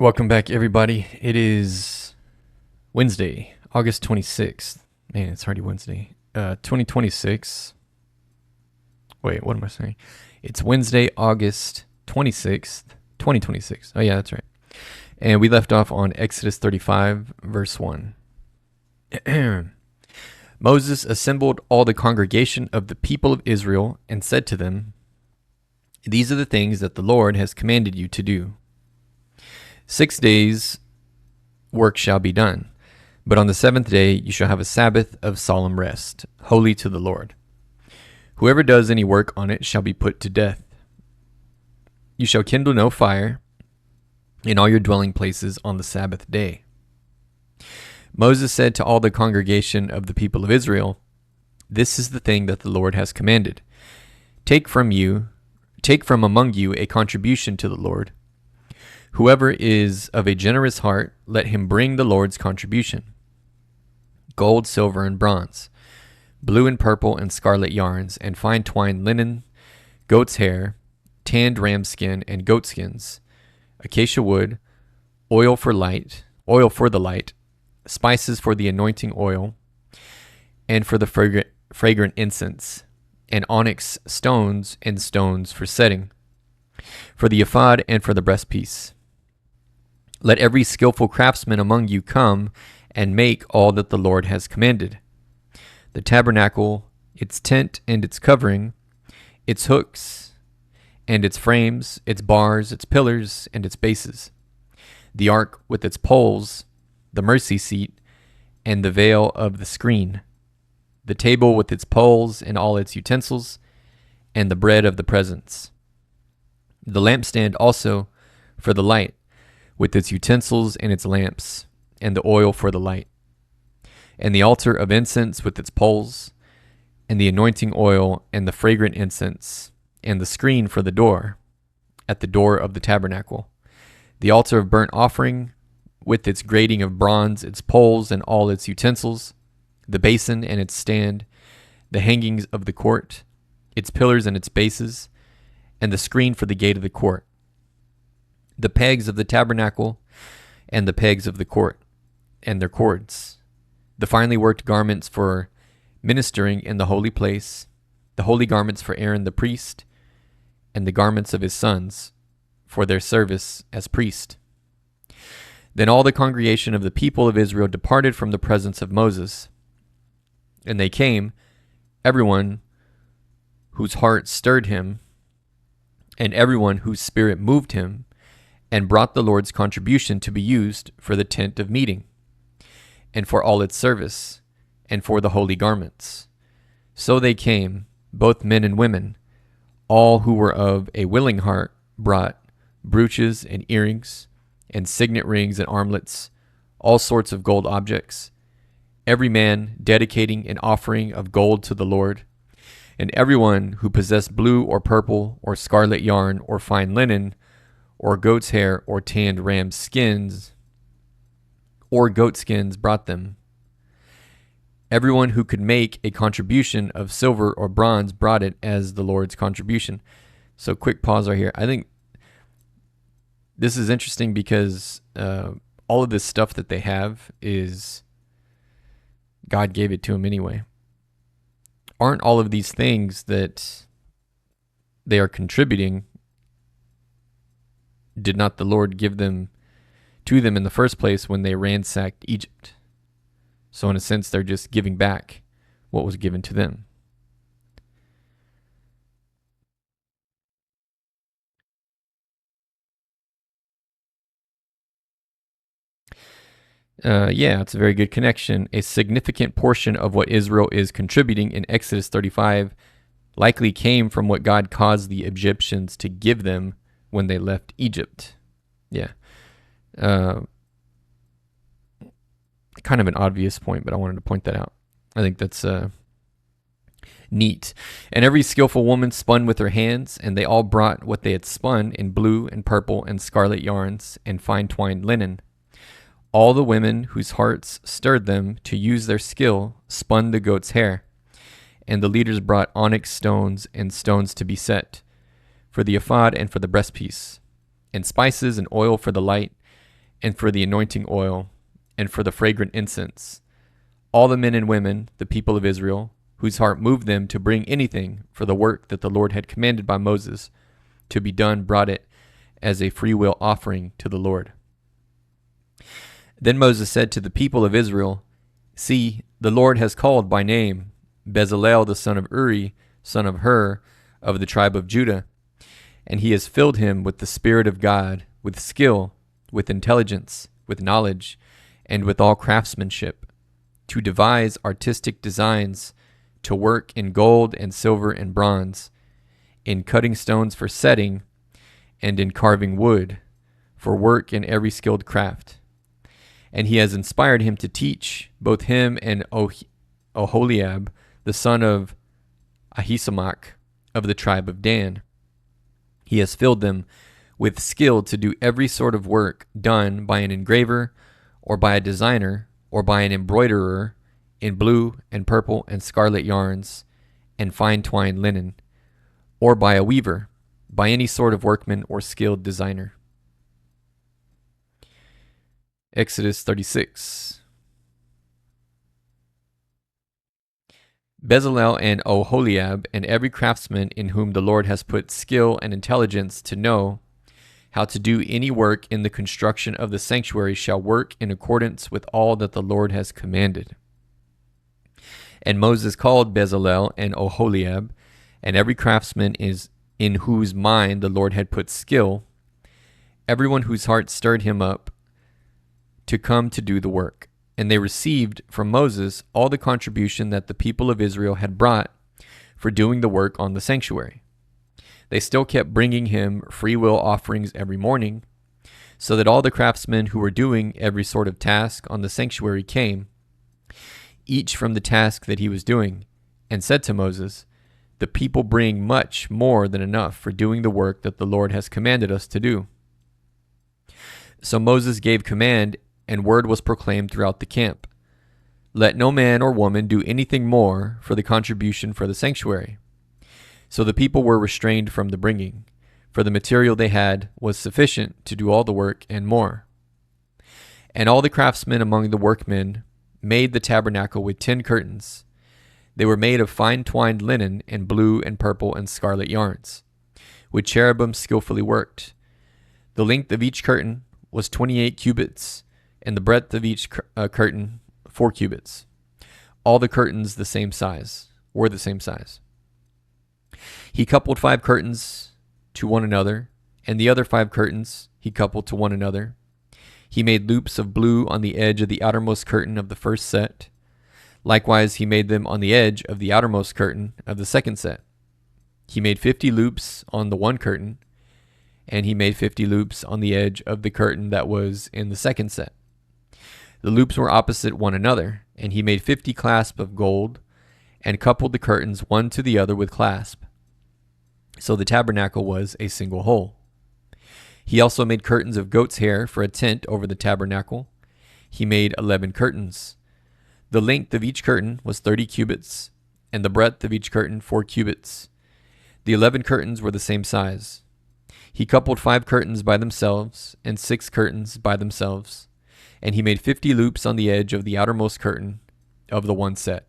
Welcome back, everybody. It is Wednesday, August 26th. Man, it's already Wednesday. 2026. Wait, what am I saying? It's Wednesday, August 26th, 2026. Oh, yeah, that's right. And we left off on Exodus 35, verse 1. Moses assembled all the congregation of the people of Israel and said to them, "These are the things that the Lord has commanded you to do. 6 days work shall be done, but on the seventh day you shall have a Sabbath of solemn rest, holy to the Lord. Whoever does any work on it shall be put to death. You shall kindle no fire in all your dwelling places on the Sabbath day." Moses said to all the congregation of the people of Israel, "This is the thing that the Lord has commanded. Take from among you a contribution to the Lord. Whoever is of a generous heart, let him bring the Lord's contribution: gold, silver, and bronze, blue and purple and scarlet yarns, and fine twined linen, goat's hair, tanned ram skin and goat skins, acacia wood, oil for the light, spices for the anointing oil, and for the fragrant incense, and onyx stones and stones for setting, for the ephod and for the breastpiece. Let every skillful craftsman among you come and make all that the Lord has commanded: the tabernacle, its tent and its covering, its hooks and its frames, its bars, its pillars and its bases, the ark with its poles, the mercy seat, and the veil of the screen, the table with its poles and all its utensils, and the bread of the presence, the lampstand also for the light, with its utensils and its lamps, and the oil for the light, and the altar of incense with its poles, and the anointing oil, and the fragrant incense, and the screen for the door, at the door of the tabernacle, the altar of burnt offering, with its grating of bronze, its poles and all its utensils, the basin and its stand, the hangings of the court, its pillars and its bases, and the screen for the gate of the court, the pegs of the tabernacle, and the pegs of the court, and their cords, the finely worked garments for ministering in the holy place, the holy garments for Aaron the priest, and the garments of his sons for their service as priest. Then all the congregation of the people of Israel departed from the presence of Moses. And they came, everyone whose heart stirred him, and everyone whose spirit moved him, and brought the Lord's contribution to be used for the tent of meeting, and for all its service, and for the holy garments. So they came, both men and women. All who were of a willing heart brought brooches and earrings, and signet rings and armlets, all sorts of gold objects, every man dedicating an offering of gold to the Lord. And everyone who possessed blue or purple or scarlet yarn or fine linen, or goat's hair, or tanned ram skins, or goat skins brought them. Everyone who could make a contribution of silver or bronze brought it as the Lord's contribution. So quick pause right here. I think this is interesting because all of this stuff that they have is God gave it to them anyway. Aren't all of these things that they are contributing, did not the Lord give them to them in the first place when they ransacked Egypt? So in a sense, they're just giving back what was given to them. Yeah, it's a very good connection. A significant portion of what Israel is contributing in Exodus 35 likely came from what God caused the Egyptians to give them when they left Egypt. Yeah. Kind of an obvious point, but I wanted to point that out. I think that's neat. And every skillful woman spun with her hands, and they all brought what they had spun in blue and purple and scarlet yarns and fine twined linen. All the women whose hearts stirred them to use their skill spun the goat's hair, and the leaders brought onyx stones and stones to be set, for the ephod and for the breastpiece, and spices and oil for the light, and for the anointing oil, and for the fragrant incense. All the men and women, the people of Israel, whose heart moved them to bring anything for the work that the Lord had commanded by Moses to be done, brought it as a freewill offering to the Lord. Then Moses said to the people of Israel, See, the Lord has called by name Bezalel the son of Uri, son of Hur, of the tribe of Judah, and he has filled him with the Spirit of God, with skill, with intelligence, with knowledge, and with all craftsmanship, to devise artistic designs, to work in gold and silver and bronze, in cutting stones for setting, and in carving wood, for work in every skilled craft. And he has inspired him to teach, both him and Oholiab, the son of Ahisamach, of the tribe of Dan. He has filled them with skill to do every sort of work done by an engraver, or by a designer, or by an embroiderer, in blue and purple and scarlet yarns, and fine twined linen, or by a weaver, by any sort of workman or skilled designer. Exodus 36. Bezalel and Oholiab and every craftsman in whom the Lord has put skill and intelligence to know how to do any work in the construction of the sanctuary shall work in accordance with all that the Lord has commanded. And Moses called Bezalel and Oholiab and every craftsman is in whose mind the Lord had put skill, everyone whose heart stirred him up, to come to do the work. And they received from Moses all the contribution that the people of Israel had brought for doing the work on the sanctuary. They still kept bringing him freewill offerings every morning, so that all the craftsmen who were doing every sort of task on the sanctuary came, each from the task that he was doing, and said to Moses, The people bring much more than enough for doing the work that the Lord has commanded us to do. So Moses gave command, and word was proclaimed throughout the camp, Let no man or woman do anything more for the contribution for the sanctuary. So the people were restrained from the bringing, for the material they had was sufficient to do all the work and more. And all the craftsmen among the workmen made the tabernacle with 10 curtains. They were made of fine twined linen and blue and purple and scarlet yarns, with cherubim skillfully worked. The length of each curtain was 28 cubits, and the breadth of each curtain 4 cubits. All the curtains were the same size. He coupled 5 curtains to one another, and the other 5 curtains he coupled to one another. He made loops of blue on the edge of the outermost curtain of the first set. Likewise, he made them on the edge of the outermost curtain of the second set. He made 50 loops on the one curtain, and he made 50 loops on the edge of the curtain that was in the second set. The loops were opposite one another, and he made 50 clasps of gold, and coupled the curtains one to the other with clasp. So the tabernacle was a single whole. He also made curtains of goat's hair for a tent over the tabernacle. He made 11 curtains. The length of each curtain was 30 cubits, and the breadth of each curtain 4 cubits. The 11 curtains were the same size. He coupled 5 curtains by themselves, and 6 curtains by themselves. And he made 50 loops on the edge of the outermost curtain of the one set,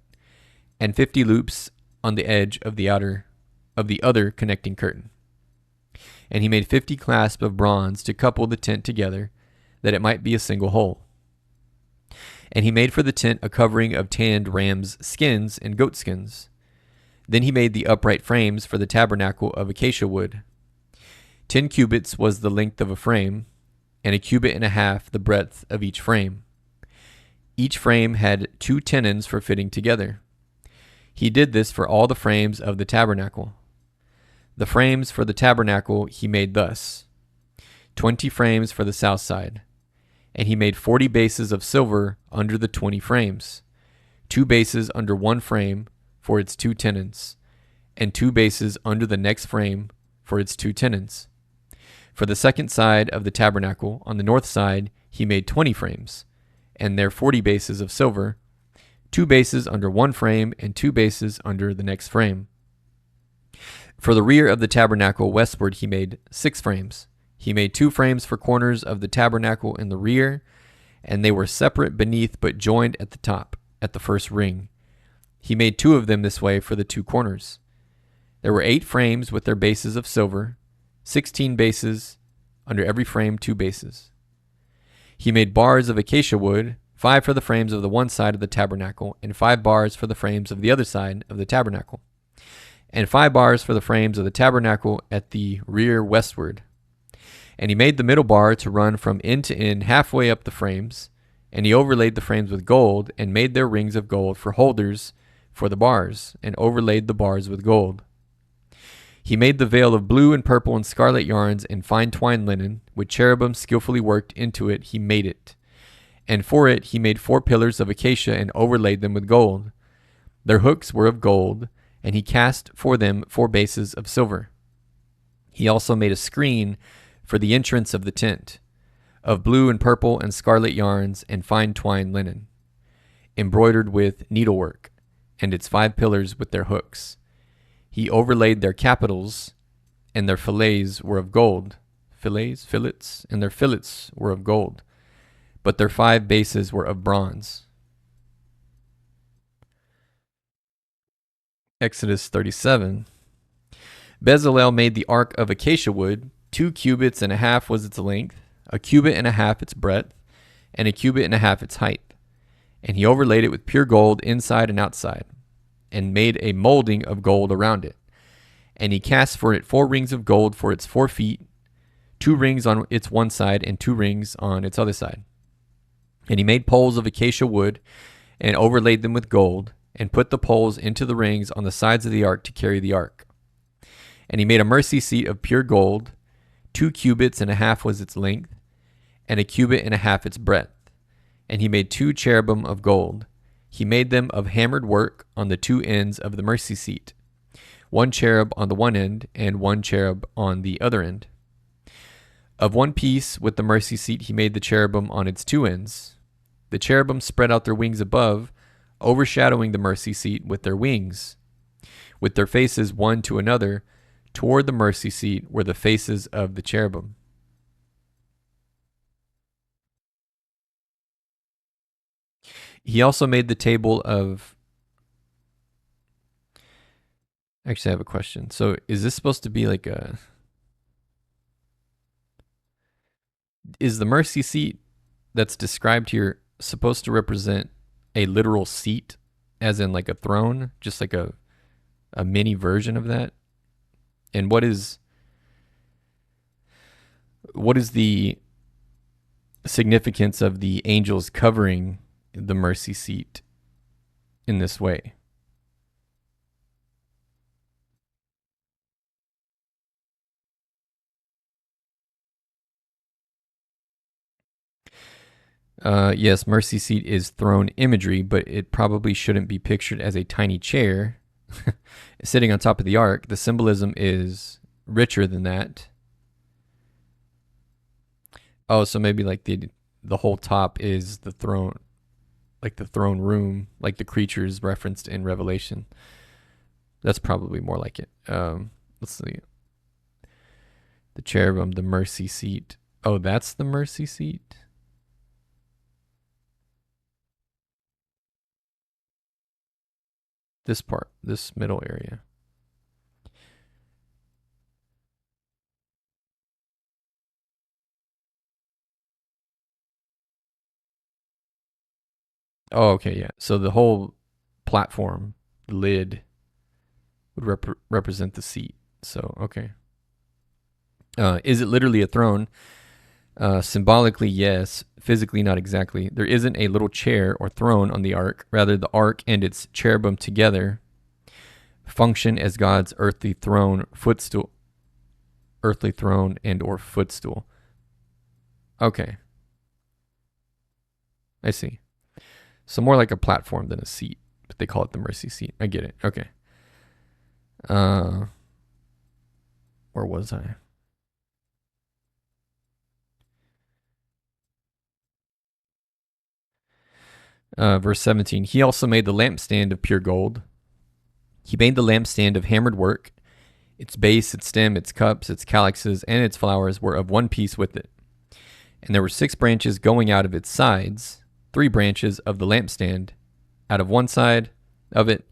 and 50 loops on the edge of the other connecting curtain. And he made 50 clasps of bronze to couple the tent together, that it might be a single whole. And he made for the tent a covering of tanned rams' skins and goat skins. Then he made the upright frames for the tabernacle of acacia wood. 10 cubits was the length of a frame, and 1.5 cubits the breadth of each frame. Each frame had 2 tenons for fitting together. He did this for all the frames of the tabernacle. The frames for the tabernacle he made thus: 20 frames for the south side, and he made 40 bases of silver under the 20 frames, 2 bases under one frame for its 2 tenons, and 2 bases under the next frame for its 2 tenons. For the second side of the tabernacle, on the north side, he made 20 frames, and their 40 bases of silver, 2 bases under one frame and 2 bases under the next frame. For the rear of the tabernacle westward he made 6 frames. He made 2 frames for corners of the tabernacle in the rear, and they were separate beneath but joined at the top, at the first ring. He made 2 of them this way for the 2 corners. There were 8 frames with their bases of silver, 16 bases, under every frame 2 bases. He made bars of acacia wood, 5 for the frames of the one side of the tabernacle, and 5 bars for the frames of the other side of the tabernacle, and 5 bars for the frames of the tabernacle at the rear westward. And he made the middle bar to run from end to end halfway up the frames, and he overlaid the frames with gold, and made their rings of gold for holders for the bars, and overlaid the bars with gold. He made the veil of blue and purple and scarlet yarns and fine twined linen, with cherubim skillfully worked into it. He made it. And for it he made 4 pillars of acacia and overlaid them with gold. Their hooks were of gold, and he cast for them 4 bases of silver. He also made a screen for the entrance of the tent, of blue and purple and scarlet yarns and fine twined linen, embroidered with needlework, and its 5 pillars with their hooks. He overlaid their capitals, and their fillets were of gold. Fillets, and their fillets were of gold, but their 5 bases were of bronze. Exodus 37. Bezalel made the ark of acacia wood. 2 cubits and a half was its length, a cubit and a half its breadth, and a cubit and a half its height. And he overlaid it with pure gold inside and outside, and made a molding of gold around it. And he cast for it 4 rings of gold for its 4 feet, 2 rings on its one side and 2 rings on its other side. And he made poles of acacia wood and overlaid them with gold, and put the poles into the rings on the sides of the ark to carry the ark. And he made a mercy seat of pure gold. 2 cubits and a half was its length, and a cubit and a half its breadth. And he made 2 cherubim of gold. He made them of hammered work on the 2 ends of the mercy seat, 1 cherub on the one end and 1 cherub on the other end. Of one piece with the mercy seat he made the cherubim on its 2 ends. The cherubim spread out their wings above, overshadowing the mercy seat with their wings. With their faces one to another, toward the mercy seat were the faces of the cherubim. He also made the table of... Actually, I have a question. So is this supposed to be like a... Is the mercy seat that's described here supposed to represent a literal seat, as in like a throne, just like a mini version of that? And what is the significance of the angels covering the mercy seat in this way? Yes, mercy seat is throne imagery, but it probably shouldn't be pictured as a tiny chair sitting on top of the ark. The symbolism is richer than that. Oh, so maybe like the whole top is the throne, like the throne room, like the creatures referenced in Revelation. That's probably more like it. Let's see. The cherubim, the mercy seat. Oh, that's the mercy seat? This part, this middle area. Oh, okay, yeah. So the whole platform, the lid, would represent the seat. So, okay. Is it literally a throne? Symbolically, yes. Physically, not exactly. There isn't a little chair or throne on the ark. Rather, the ark and its cherubim together function as God's earthly throne, footstool, earthly throne and or footstool. Okay. I see. So more like a platform than a seat, but they call it the mercy seat. I get it. Okay. Where was I? Verse 17. He also made the lampstand of pure gold. He made the lampstand of hammered work. Its base, its stem, its cups, its calyxes, and its flowers were of one piece with it. And there were 6 branches going out of its sides, 3 branches of the lampstand out of one side of it,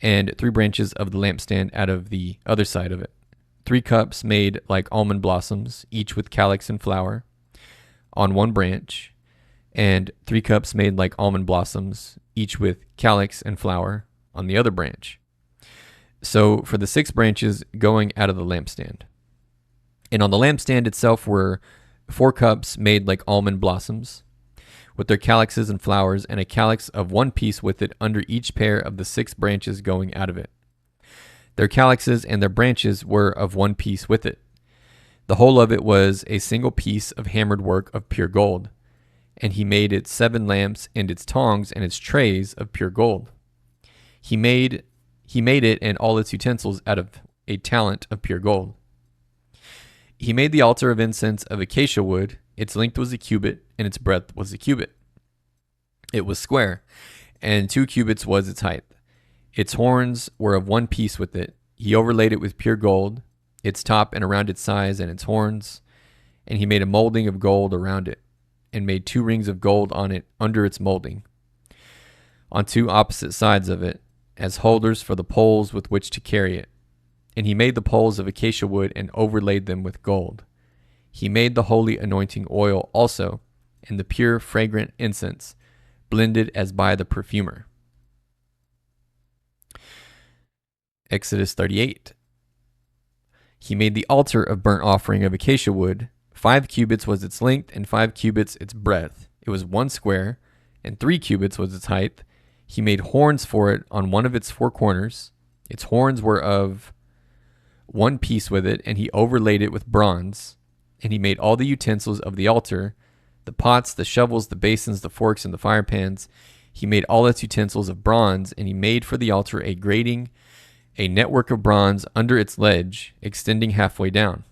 and 3 branches of the lampstand out of the other side of it. 3 cups made like almond blossoms, each with calyx and flower, on one branch, and 3 cups made like almond blossoms, each with calyx and flower, on the other branch. So for the 6 branches going out of the lampstand. And on the lampstand itself were 4 cups made like almond blossoms, with their calyxes and flowers, and a calyx of one piece with it under each pair of the 6 branches going out of it. Their calyxes and their branches were of one piece with it. The whole of it was a single piece of hammered work of pure gold. And he made its 7 lamps and its tongs and its trays of pure gold. He made it and all its utensils out of a talent of pure gold. He made the altar of incense of acacia wood. Its length was a cubit, and its breadth was a cubit. It was square, and 2 cubits was its height. Its horns were of one piece with it. He overlaid it with pure gold, its top and around its sides and its horns, and he made a molding of gold around it, and made 2 rings of gold on it under its molding, on 2 opposite sides of it, as holders for the poles with which to carry it. And he made the poles of acacia wood and overlaid them with gold. He made the holy anointing oil also, and the pure fragrant incense, blended as by the perfumer. Exodus 38. He made the altar of burnt offering of acacia wood. 5 cubits was its length, and 5 cubits its breadth. It was 1 square, and 3 cubits was its height. He made horns for it on one of its 4 corners. Its horns were of one piece with it, and he overlaid it with bronze. And he made all the utensils of the altar, the pots, the shovels, the basins, the forks, and the fire pans. He made all its utensils of bronze, and he made for the altar a grating, a network of bronze under its ledge, extending halfway down.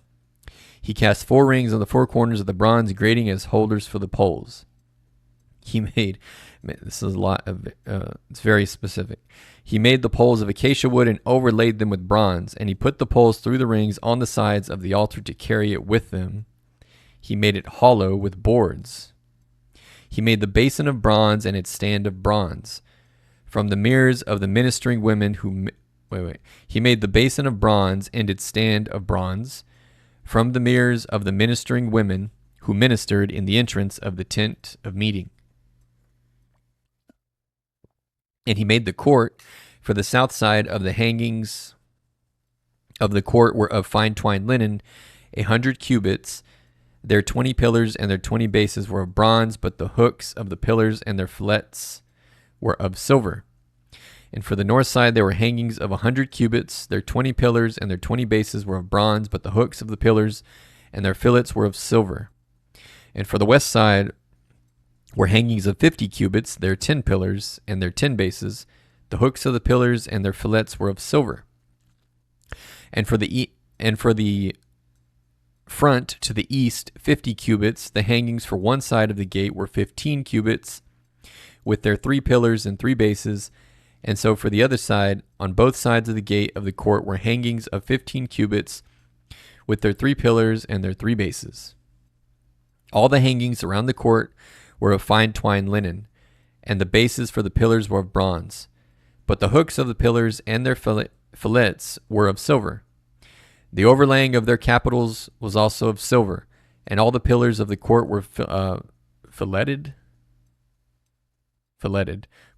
He cast 4 rings on the 4 corners of the bronze grating as holders for the poles. He made, this is a lot of, it's very specific. He made the poles of acacia wood and overlaid them with bronze, and he put the poles through the rings on the sides of the altar to carry it with them. He made it hollow with boards. He made the basin of bronze and its stand of bronze. From the mirrors of the ministering women He made the basin of bronze and its stand of bronze from the mirrors of the ministering women who ministered in the entrance of the tent of meeting. And he made the court for the south side of the hangings of the court were of fine twined linen, 100 cubits. Their 20 pillars and their 20 bases were of bronze, but the hooks of the pillars and their fillets were of silver. And for the north side there were hangings of 100 cubits. Their 20 pillars and their 20 bases were of bronze, but the hooks of the pillars and their fillets were of silver. And for the west side were hangings of 50 cubits, their 10 pillars and their 10 bases. The hooks of the pillars and their fillets were of silver. And for the front to the east, 50 cubits. The hangings for one side of the gate were 15 cubits, with their 3 pillars and 3 bases. And so for the other side, on both sides of the gate of the court were hangings of 15 cubits, with their 3 pillars and their 3 bases. All the hangings around the court were of fine twined linen, and the bases for the pillars were of bronze. But the hooks of the pillars and their fillets were of silver. The overlaying of their capitals was also of silver, and all the pillars of the court were filleted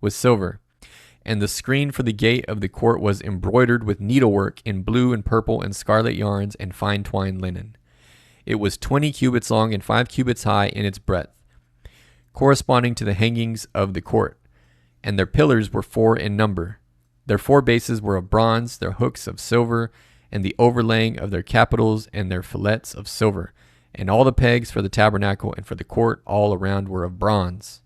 with silver. And the screen for the gate of the court was embroidered with needlework in blue and purple and scarlet yarns and fine twined linen. It was 20 cubits long and 5 cubits high in its breadth, corresponding to the hangings of the court. And their pillars were 4 in number. Their 4 bases were of bronze, their hooks of silver, and the overlaying of their capitals and their fillets of silver. And all the pegs for the tabernacle and for the court all around were of bronze.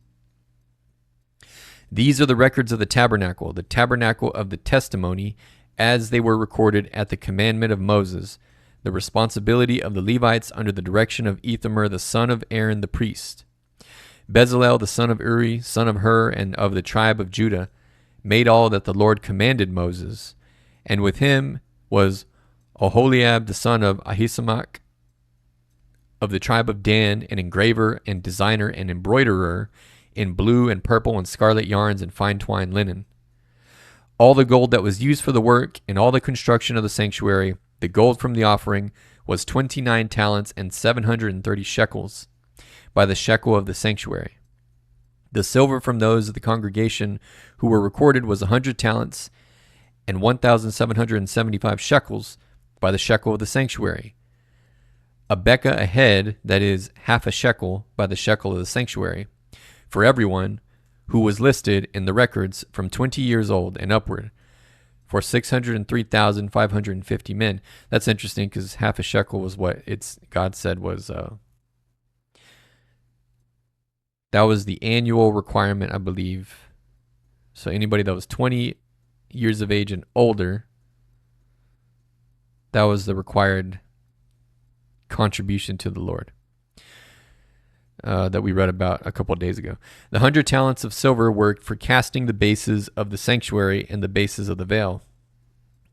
These are the records of the tabernacle of the testimony, as they were recorded at the commandment of Moses, the responsibility of the Levites under the direction of Ithamar the son of Aaron the priest. Bezalel the son of Uri, son of Hur, and of the tribe of Judah, made all that the Lord commanded Moses, and with him was Oholiab, the son of Ahisamach, of the tribe of Dan, an engraver and designer and embroiderer in blue and purple and scarlet yarns and fine twined linen. All the gold that was used for the work and all the construction of the sanctuary, the gold from the offering, was 29 talents and 730 shekels by the shekel of the sanctuary. The silver from those of the congregation who were recorded was 100 talents and 1,775 shekels by the shekel of the sanctuary. A bekah a head, that is, half a shekel, by the shekel of the sanctuary, for everyone who was listed in the records from 20 years old and upward, for 603,550 men. That's interesting because half a shekel was what God said was, that was the annual requirement, I believe. So anybody that was 20 years of age and older, that was the required contribution to the Lord that we read about a couple of days ago. The 100 talents of silver were for casting the bases of the sanctuary and the bases of the veil.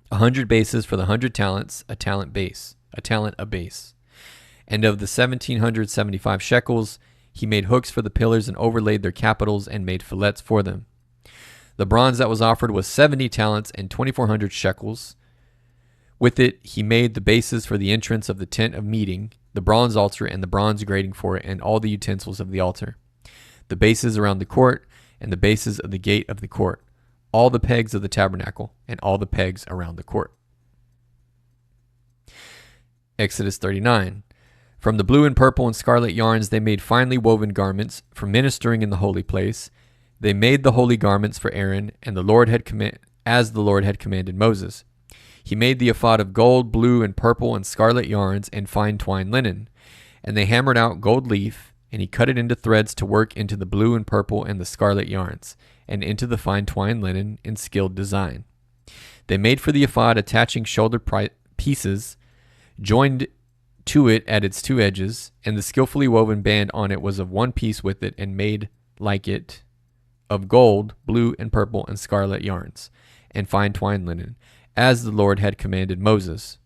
100 bases for the 100 talents, a talent a base. And of the 1,775 shekels, he made hooks for the pillars and overlaid their capitals and made fillets for them. The bronze that was offered was 70 talents and 2,400 shekels. With it, he made the bases for the entrance of the tent of meeting, the bronze altar and the bronze grating for it, and all the utensils of the altar, the bases around the court, and the bases of the gate of the court, all the pegs of the tabernacle, and all the pegs around the court. Exodus 39. From the blue and purple and scarlet yarns they made finely woven garments for ministering in the holy place. They made the holy garments for Aaron, and as the Lord had commanded Moses. He made the ephod of gold, blue, and purple and scarlet yarns and fine twined linen. And they hammered out gold leaf, and he cut it into threads to work into the blue and purple and the scarlet yarns, and into the fine twined linen in skilled design. They made for the ephod attaching shoulder pieces, joined to it at its two edges, and the skillfully woven band on it was of one piece with it, and made like it of gold, blue, and purple and scarlet yarns, and fine twined linen, as the Lord had commanded Moses.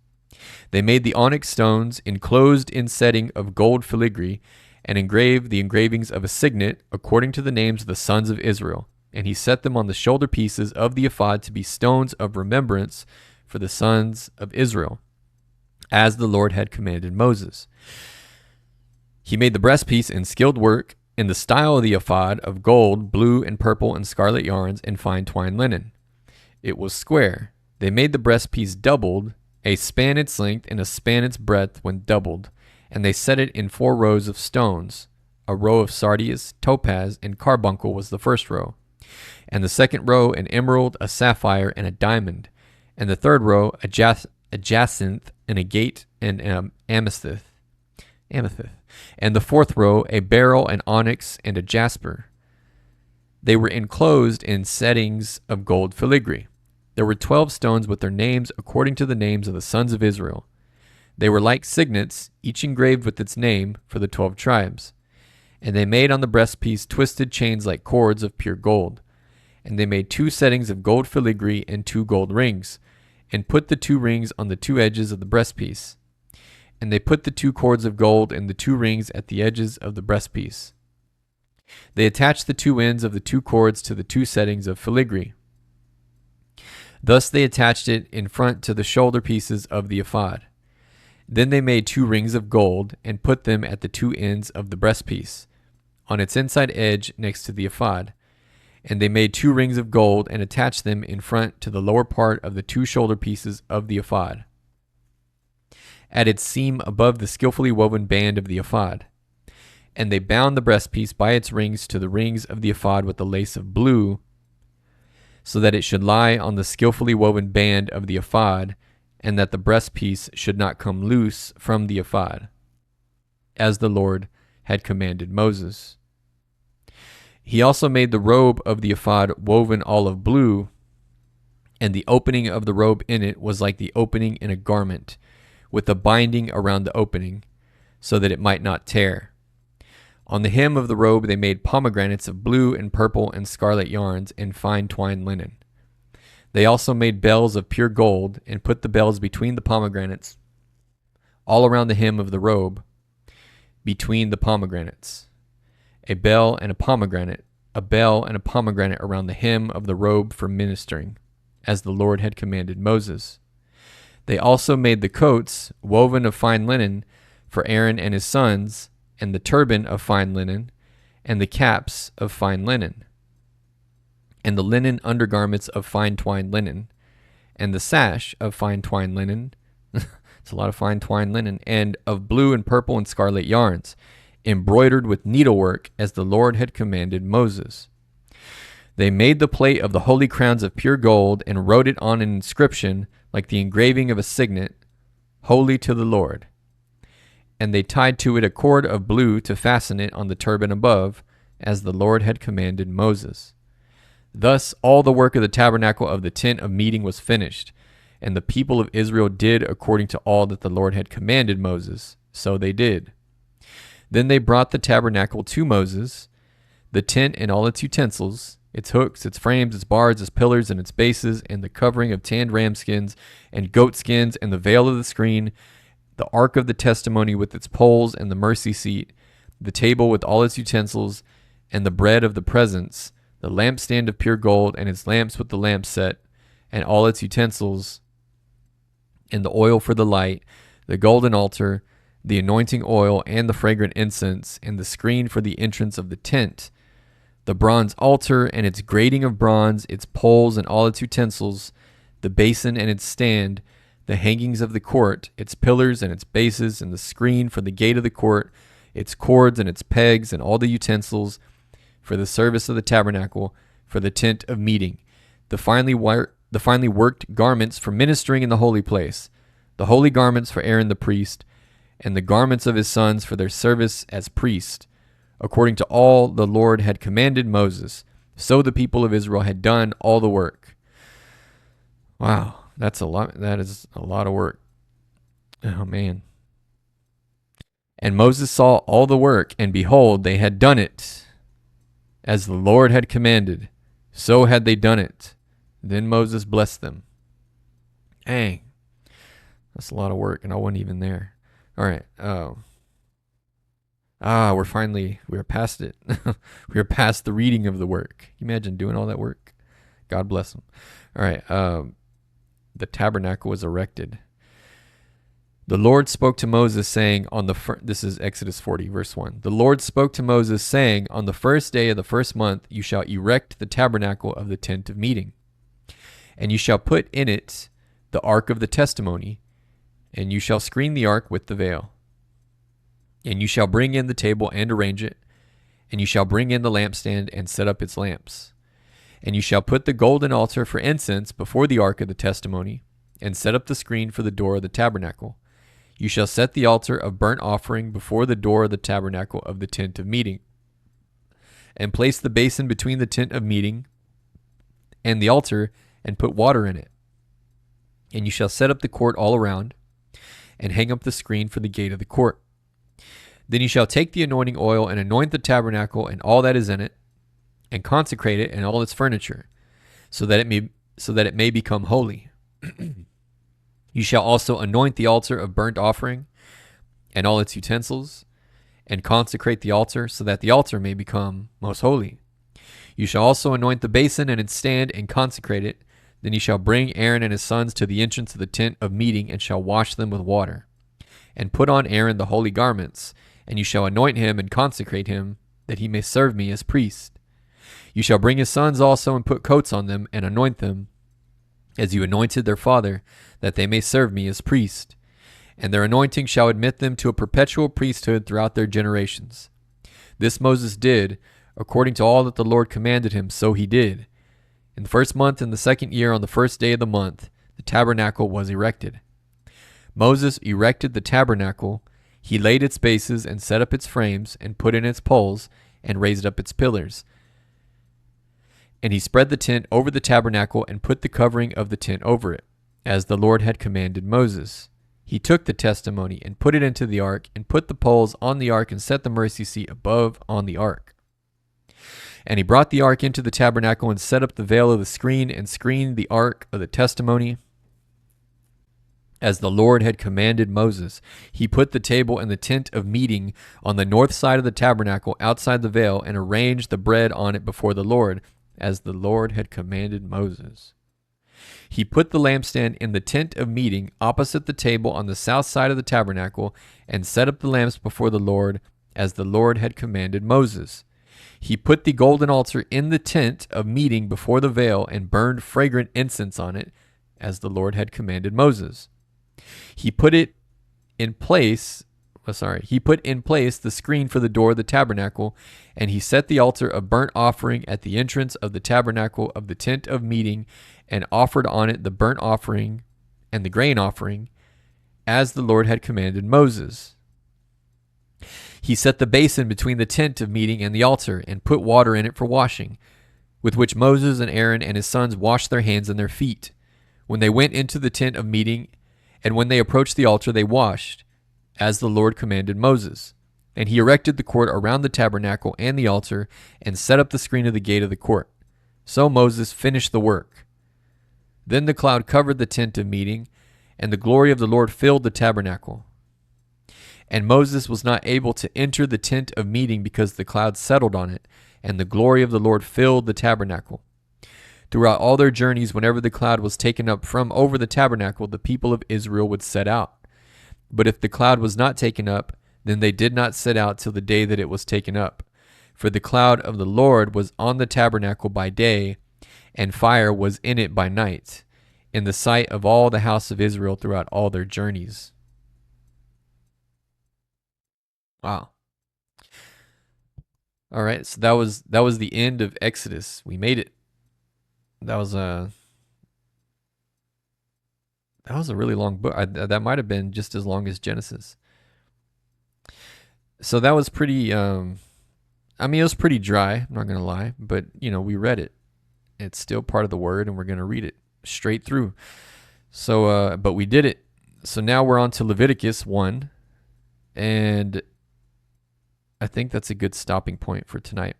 They made the onyx stones enclosed in setting of gold filigree, and engraved the engravings of a signet according to the names of the sons of Israel. And he set them on the shoulder pieces of the ephod to be stones of remembrance for the sons of Israel, as the Lord had commanded Moses. He made the breastpiece in skilled work in the style of the ephod of gold, blue, and purple and scarlet yarns and fine twined linen. It was square. They made the breastpiece doubled, a span its length and a span its breadth when doubled, and they set it in 4 rows of stones. A row of sardius, topaz, and carbuncle was the first row, and the second row an emerald, a sapphire, and a diamond, and the third row a jacinth, and agate, and amethyst, and the fourth row a beryl, an onyx, and a jasper. They were enclosed in settings of gold filigree. There were 12 stones with their names according to the names of the sons of Israel. They were like signets, each engraved with its name for the 12 tribes. And they made on the breastpiece twisted chains like cords of pure gold. And they made 2 settings of gold filigree and 2 gold rings, and put the 2 rings on the 2 edges of the breastpiece. And they put the 2 cords of gold and the 2 rings at the edges of the breastpiece. They attached the 2 ends of the 2 cords to the 2 settings of filigree. Thus they attached it in front to the shoulder pieces of the ephod. Then they made 2 rings of gold and put them at the 2 ends of the breastpiece, on its inside edge next to the ephod. And they made 2 rings of gold and attached them in front to the lower part of the 2 shoulder pieces of the ephod, at its seam above the skillfully woven band of the ephod. And they bound the breastpiece by its rings to the rings of the ephod with the lace of blue, so that it should lie on the skillfully woven band of the ephod, and that the breastpiece should not come loose from the ephod, as the Lord had commanded Moses. He also made the robe of the ephod woven olive blue, and the opening of the robe in it was like the opening in a garment, with a binding around the opening, so that it might not tear. On the hem of the robe they made pomegranates of blue and purple and scarlet yarns and fine twined linen. They also made bells of pure gold and put the bells between the pomegranates, all around the hem of the robe, between the pomegranates. A bell and a pomegranate around the hem of the robe for ministering, as the Lord had commanded Moses. They also made the coats woven of fine linen for Aaron and his sons, and the turban of fine linen, and the caps of fine linen, and the linen undergarments of fine twined linen, and the sash of fine twined linen. It's a lot of fine twined linen, and of blue and purple and scarlet yarns, embroidered with needlework, as the Lord had commanded Moses. They made the plate of the holy crowns of pure gold and wrote it on an inscription like the engraving of a signet, Holy to the Lord. And they tied to it a cord of blue to fasten it on the turban above, as the Lord had commanded Moses. Thus all the work of the tabernacle of the tent of meeting was finished, and the people of Israel did according to all that the Lord had commanded Moses. So they did. Then they brought the tabernacle to Moses, the tent and all its utensils, its hooks, its frames, its bars, its pillars, and its bases, and the covering of tanned ram skins and goat skins, and the veil of the screen, the ark of the testimony with its poles, and the mercy seat, the table with all its utensils, and the bread of the presence, the lampstand of pure gold, and its lamps with the lamp set, and all its utensils, and the oil for the light, the golden altar, the anointing oil, and the fragrant incense, and the screen for the entrance of the tent, the bronze altar and its grating of bronze, its poles and all its utensils, the basin and its stand, the hangings of the court, its pillars and its bases, and the screen for the gate of the court, its cords and its pegs, and all the utensils for the service of the tabernacle, for the tent of meeting, the finely worked garments for ministering in the holy place, the holy garments for Aaron the priest, and the garments of his sons for their service as priests, according to all the Lord had commanded Moses. So the people of Israel had done all the work. Wow, that's a lot. That is a lot of work. Oh, man. And Moses saw all the work, and behold, they had done it. As the Lord had commanded, so had they done it. Then Moses blessed them. Dang. That's a lot of work, and I wasn't even there. All right. We're past it. We're past the reading of the work. Can you imagine doing all that work? God bless them. All right. The tabernacle was erected. The Lord spoke to Moses, saying, this is Exodus 40, verse 1. The Lord spoke to Moses, saying, on the first day of the first month you shall erect the tabernacle of the tent of meeting, and you shall put in it the ark of the testimony, and you shall screen the ark with the veil. And you shall bring in the table and arrange it, and you shall bring in the lampstand and set up its lamps. And you shall put the golden altar for incense before the ark of the testimony, and set up the screen for the door of the tabernacle. You shall set the altar of burnt offering before the door of the tabernacle of the tent of meeting, and place the basin between the tent of meeting and the altar, and put water in it. And you shall set up the court all around, and hang up the screen for the gate of the court. Then you shall take the anointing oil and anoint the tabernacle and all that is in it, and consecrate it and all its furniture, so that it may become holy. You shall also anoint the altar of burnt offering and all its utensils, and consecrate the altar, so that the altar may become most holy. You shall also anoint the basin and its stand, and consecrate it. Then you shall bring Aaron and his sons to the entrance of the tent of meeting, and shall wash them with water, and put on Aaron the holy garments, and you shall anoint him and consecrate him, that he may serve me as priest. You shall bring his sons also, and put coats on them, and anoint them, as you anointed their father, that they may serve me as priest. And their anointing shall admit them to a perpetual priesthood throughout their generations. This Moses did, according to all that the Lord commanded him, so he did. In the first month, in the second year, on the first day of the month, the tabernacle was erected. Moses erected the tabernacle. He laid its bases and set up its frames and put in its poles and raised up its pillars. And he spread the tent over the tabernacle and put the covering of the tent over it, as the Lord had commanded Moses. He took the testimony and put it into the ark, and put the poles on the ark, and set the mercy seat above on the ark. And he brought the ark into the tabernacle and set up the veil of the screen and screened the ark of the testimony as the Lord had commanded Moses. He put the table and the tent of meeting on the north side of the tabernacle outside the veil and arranged the bread on it before the Lord as the Lord had commanded Moses. He put the lampstand in the tent of meeting opposite the table on the south side of the tabernacle and set up the lamps before the Lord as the Lord had commanded Moses. He put the golden altar in the tent of meeting before the veil and burned fragrant incense on it as the Lord had commanded Moses. He put in place the screen for the door of the tabernacle, and he set the altar of burnt offering at the entrance of the tabernacle of the tent of meeting and offered on it the burnt offering and the grain offering as the Lord had commanded Moses. He set the basin between the tent of meeting and the altar and put water in it for washing, with which Moses and Aaron and his sons washed their hands and their feet. When they went into the tent of meeting and when they approached the altar, they washed, as the Lord commanded Moses. And he erected the court around the tabernacle and the altar and set up the screen of the gate of the court. So Moses finished the work. Then the cloud covered the tent of meeting, and the glory of the Lord filled the tabernacle. And Moses was not able to enter the tent of meeting because the cloud settled on it, and the glory of the Lord filled the tabernacle. Throughout all their journeys, whenever the cloud was taken up from over the tabernacle, the people of Israel would set out. But if the cloud was not taken up, then they did not set out till the day that it was taken up. For the cloud of the Lord was on the tabernacle by day, and fire was in it by night, in the sight of all the house of Israel throughout all their journeys. Wow. All right, so that was the end of Exodus. We made it. That was a really long book. That might have been just as long as Genesis. So that was pretty. It was pretty dry. I'm not gonna lie, but we read it. It's still part of the Word, and we're gonna read it straight through. So, but we did it. So now we're on to Leviticus 1, and I think that's a good stopping point for tonight.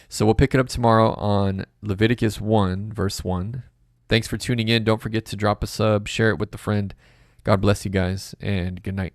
So we'll pick it up tomorrow on Leviticus 1, verse 1. Thanks for tuning in. Don't forget to drop a sub, share it with a friend. God bless you guys, and good night.